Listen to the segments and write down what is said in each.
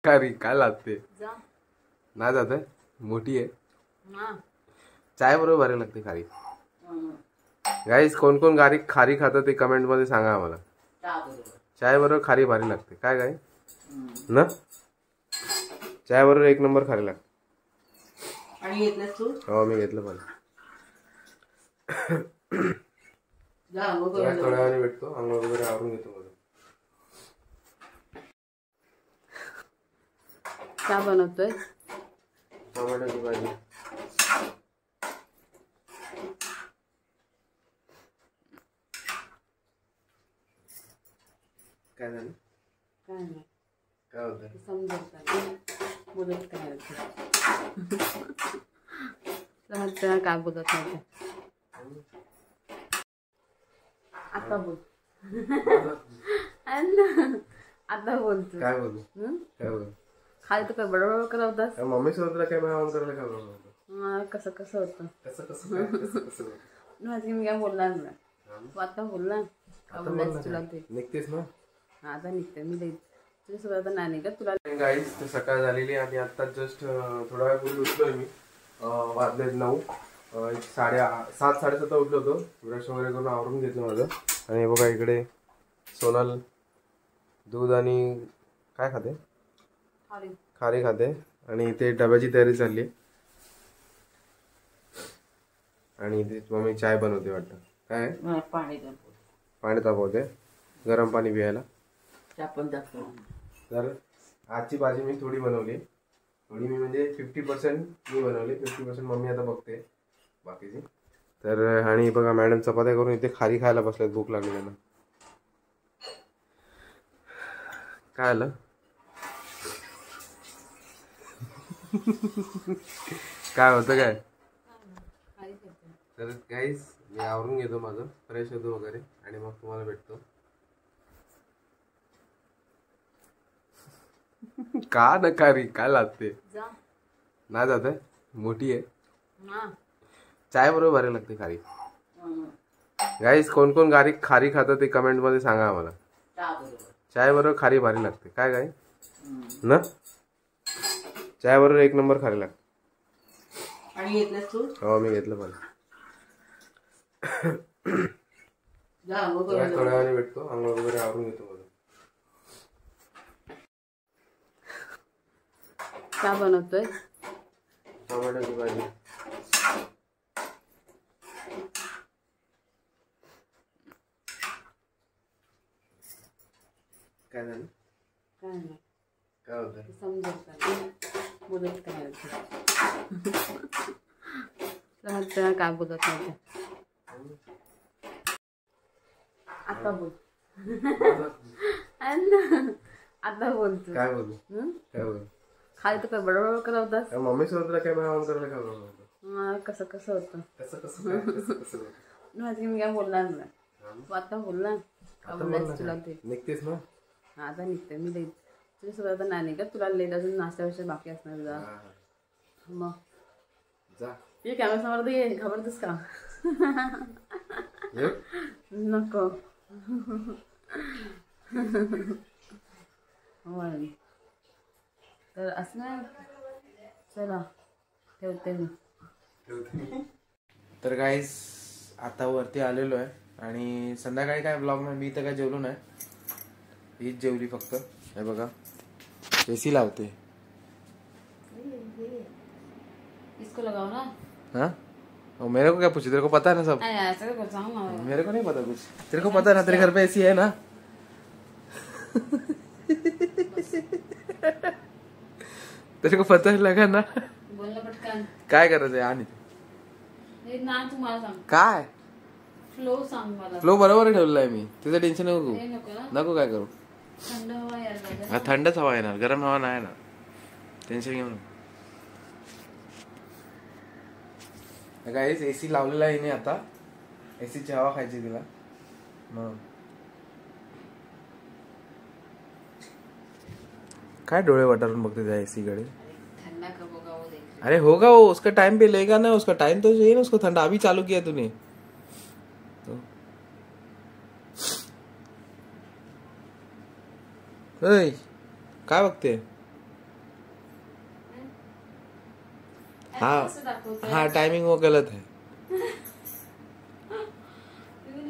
खारी काय लागते ना जात मोठी आहे चाय बरोबर भारी लागते खारी। गाईस कोण कोण खारी खातं ते कमेंट मध्ये सांगा आम्हाला। चाय बरोबर खारी भारी लागते काय गाई ना चाय बरोबर एक नंबर खारी लागते। हो मी घेतलं पण थोड्या वेळाने भेटतो अंघोळ वगैरे आवरून घेतो मला। काय बनवतोय? टोमॅटोची भाजी। काय झालं? काय नाही काय होतं? समजत नाही बोलत काय होतं काय बोलत नाही आता बोल आता बोलतो काय बोलू काय बोलू खाली तर काय बडबड करवतास मम्मी सोबत काय भाव करायला काय बोलतो कसं कसं होतं कसं माझी मी काय बोलणार नाही आता बोलला का बोलायचं तुला ते निघतेस ना आता निघते मी तुझ्यासोबत आता नाही निघत तुला। गाईस सकाळ झालेली आणि आता जस्ट थोडा वेळ पूर्वी उठलोय मी वाजले 9 7:30 7:30 उठलो होतो ब्रश वगैरे करून आवरून घेतलं माझं आणि बघा इकडे सोनल दूध आणि काय खाते खारी खाते आणि इथे डब्याची तयारी चालली आणि इथे मम्मी चाय बनवते वाटतं काय पाणी तापवते गरम पाणी पियायला। तर आजची भाजी मी थोडी बनवली थोडी मी म्हणजे 50% मी बनवली 50% मम्मी आता बघते बाकीची। तर आणि बघा मॅडम चपात्या करून इथे खारी खायला बसल्यात भूक लागली त्यांना। काय आलं काय होतं काय? तर गाईस मी आवरून घेतो माझं फ्रेश होतो वगैरे आणि मग तुम्हाला भेटतो। का नकारी काय लागते ना जात मोठी आहे चाय बरोबर भारी लागते खारी। गाईस कोण कोण खारी खातं ते कमेंट मध्ये सांगा आम्हाला। चाय बरोबर खारी भारी लागते काय गाई ना चाय बरोबर एक नंबर खारी लागते। हो मी घेतलं पण थोड्या वेळाने भेटतो अंघोळ वगैरे आवरून घेतो मला। काय बनवतोय? टोमॅटोची भाजी। काय झालं? काय नाही काय होतं? समजत नाही बोलत काय होतं काय बोलत नाही आता बोल आता बोलतो काय बोलू काय बोलू खाली तर काय बडबड करवतास मम्मी सोबत काय भाव करायला काय बोलतो कसं कसं होतं कसं माझी मी काय बोलणार नाही आता बोलला का बोलायचं तुला ते निघतेस ना आता निघते मी तुझ्यासोबत आता नाही निघत तुला लेट अजून नाश्ता विषय बाकी असणार तुझा मग जा ये कॅमेरा समोर तर ये घाबरतेस का नको तर असं नाही चला ठेवते मी। तर गाईस आता वरती आलेलो आहे आणि संध्याकाळी काय ब्लॉग नाही मी तर काय जेवलो नाही हीच जेवली फक्त हे बघा एसी लावते इसको लगाओ ना हाँ मेरे को क्या पूछे तेरे को पता है ना सब मेरे को नहीं पता कुछ तेरे को पता है ना तेरे घर पे एसी है ना तेरे को पता लगा ना बोलणं पटकन काय करायचं आहे आणि ना तुम्हाला सांग काय फ्लो सांग मला फ्लो बरोबर ठेवलेला आहे मी तुझं टेन्शन नको नको काय करू थंड हवा यायला थंडच हवा येणार गरम हवा नाही ना टेन्शन घेऊ गाईस एसी लावलेला आहे नाही आता एसीची हवा खायची तिला मग काय डोळे वटारून बघते त्या एसी कडे ठंडा कब होगा वो देख अरे होगा वो उसका टाइम पे लेगा ना उसका टाइम तो चाहिए ना उसको ठंडा अभी चालू किया तूने तो काय बघते हाँ कसं दाखवतोय? हाँ टाइमिंग वो गलत है.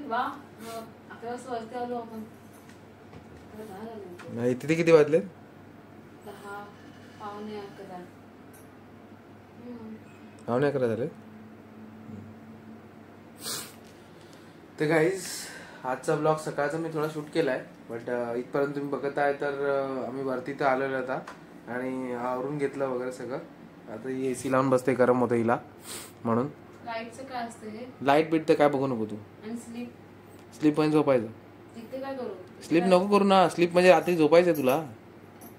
वा 11 वाजता आलो आपण. आता 10 झाले. नाही तिथे किती वाजले? 10 पावणे 11. पावणे 11 झाले. तर गाईज आजचा ब्लॉग सकाळचा मी थोडा शूट केलाय, बट इथपर्यंत तुम्ही बघत आहे तर आम्ही वरती तर आलेलो आता आणि आवरून घेतलं वगैरे सगळं. आता ही एसी लावून बसते, गरम होतं हिला म्हणून. लाईटचं काय असतं हे? लाईट बीट तर काय बघू नको तू. आणि स्लीप स्लीप म्हणजे झोपायचं. तिथे काय करू? स्लीप नको करू ना. स्लीप म्हणजे रात्री झोपायचं तुला.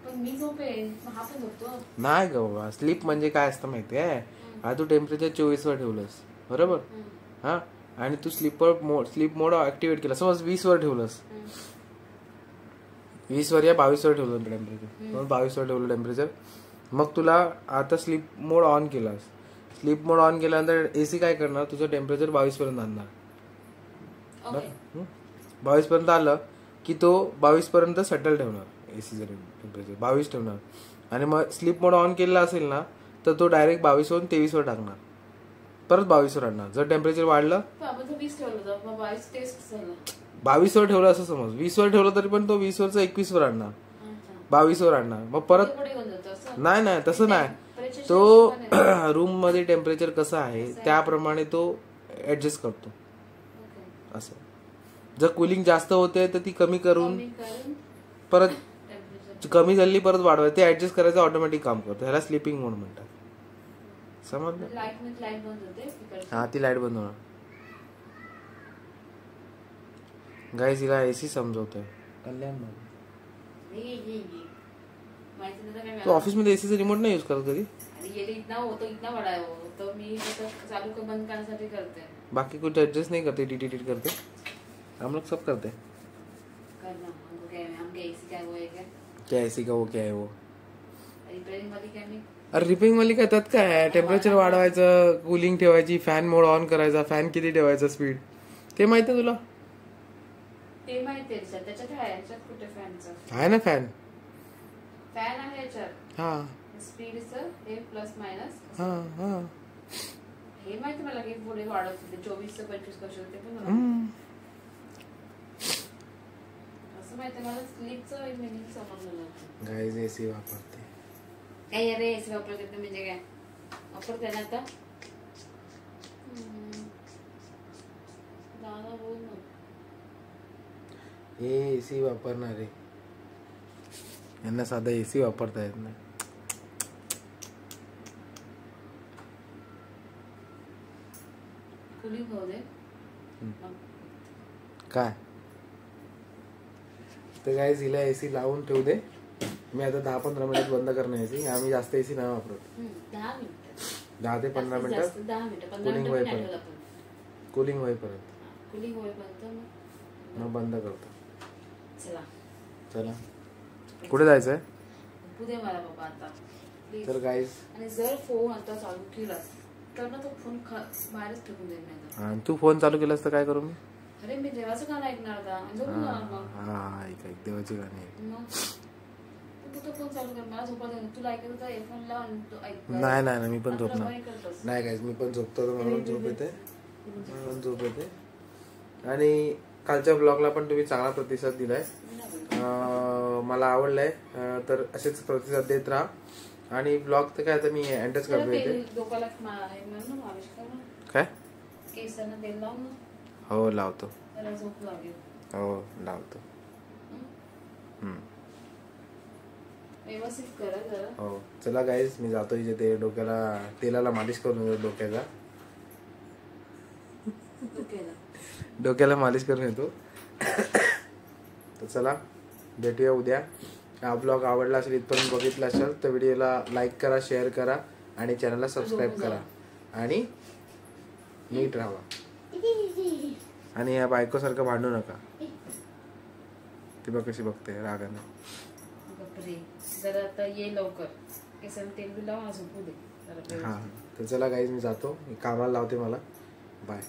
पण मी झोपेन, हा पण झोपतो. नाही ग बाबा, स्लीप म्हणजे काय असतं माहिती आहे. आता तू टेम्परेचर 24 वर ठेवलंस बरोबर, हा, आणि तू स्लीप मोड ऍक्टिव्हेट केला. समज 20 वर ठेवलंस, 20 वर या 22 वर ठेवलं टेम्परेचर, मग 22 वर ठेवलं टेम्परेचर. मग तुला आता स्लीप मोड ऑन केलास. स्लीप मोड ऑन केल्यानंतर एसी काय करणार, तुझं टेम्परेचर 22 पर्यंत आणणार. 22 पर्यंत आलं की तो 22 पर्यंत सेटल ठेवणार. एसीचं टेम्परेचर 22 ठेवणार. आणि मग स्लीप मोड ऑन केलेला असेल ना तर तो डायरेक्ट 22 वरून 23 वर टाकणार, परत 22 वर आणणार. जर टेम्परेचर वाढलं 22 वर ठेवलं असं समज, 20 वर ठेवलं तरी पण तो 20 वरचं 21 वर आणणार, 22 वर आणणार. मग परत नाही नाही तसं नाही. तो रूम मध्ये टेम्परेचर कसं आहे त्याप्रमाणे तो ऍडजस्ट करतो असं. जर कूलिंग जास्त होते तर ती कमी करून परत कमी झाली परत वाढवायची. ते ऍडजस्ट करायचं ऑटोमॅटिक काम करतो. ह्याला स्लीपिंग मोड म्हणतात. समजलं? हा ती लाईट बंद होणार. गाईज हिला एसी समजवतोय कल्याण. तू ऑफिस मध्ये एसीचा रिमोट नाही यूज करत कधी? बाकी कुछ एडजस्ट नहीं करते, डिटेट करते. हम लोग सब करते. क्या एसी का वो क्या है वो? अरे रिपेअरिंग वाली काय त्यात काय आहे? टेम्परेचर वाढवायचं, कूलिंग ठेवायची, फॅन मोड ऑन करायचा, फॅन किती ठेवायचा स्पीड ते माहिती आहे तुला? ते माहिती आहे. त्याच्यात कुठे फॅनचं आहे ना फॅन. फॅन आहे याच्यात. हा स्पीडचं हे प्लस मायनस. हा हा हे माहिती मला की पुढे वाढत होते 24 ते 25 कसे होते पण असं माहिती मला. स्लीपचं मिनिंग समजलं नव्हतं. गाईज एसी वापरते काय रे एसी वापरते म्हणजे काय वापरते ना आता? दादा बोल ना. हे एसी वापरणार आहे, यांना साधा एसी वापरता येत नाही. कूलिंग होऊ दे काय. तर गाईज हिला एसी लावून ठेवू दे. मी आता 10-15 मिनिट बंद करणार एसी. आम्ही जास्त एसी नाही वापरत. 10 मिनिटं 10 ते 15 मिनिटं 10 मिनिटं 15 कूलिंग मिनिटं होईपर्यंत. कूलिंग होईपर्यंत कूलिंग होईपर्यंत मग बंद करतो. चला चला कुठे जायचंय? पुढे मला बाबा आता. तर गाईज आणि जर फोन आता चालू केला तर ना तो फोन बाहेरच फेकून देईल नाही. आणि तू फोन चालू केलास तर काय करू मी? अरे मी देवाचं गाणं ऐकणार होता. हा ऐक देवाची गाणी. मग तू फोन चालू कर, मला झोपा दे. तुला ऐकत होता एअरफोन लाव आणि तू ऐक. नाही नाही मी पण झोपणार नाही गाईज. मी पण झोपतो म्हणून झोप येते. आणि कालच्या ब्लॉगला पण तुम्ही चांगला प्रतिसाद दिलाय, मला आवडलाय. तर असेच प्रतिसाद देत राहा. आणि ब्लॉग तर काय आता मी एंडच करतो इथे. काय केसांना तेल लाव ना. हो लावतो. त्याला झोप लागेल. हो लावतो. व्यवस्थित करा जरा. हो चला गाईज मी जातो. इथे ते डोक्याला तेलाला मालिश करून येतो. डोक्याला मालिश करून येतो. तर चला भेटूया उद्या. हा ब्लॉग आवडला असेल, इथपर्यंत बघितला असेल तर व्हिडिओला लाईक करा, शेअर करा आणि चॅनलला सबस्क्राईब करा आणि नीट राहा. आणि या बायकोसारखं भांडू नका. ती बघ कशी बघते रागाने. जरा आता ये लवकर. केसांना तेल बी लावा, झोपू दे. हा तर चला गाईज मी जातो. कामाला लावते मला. बाय.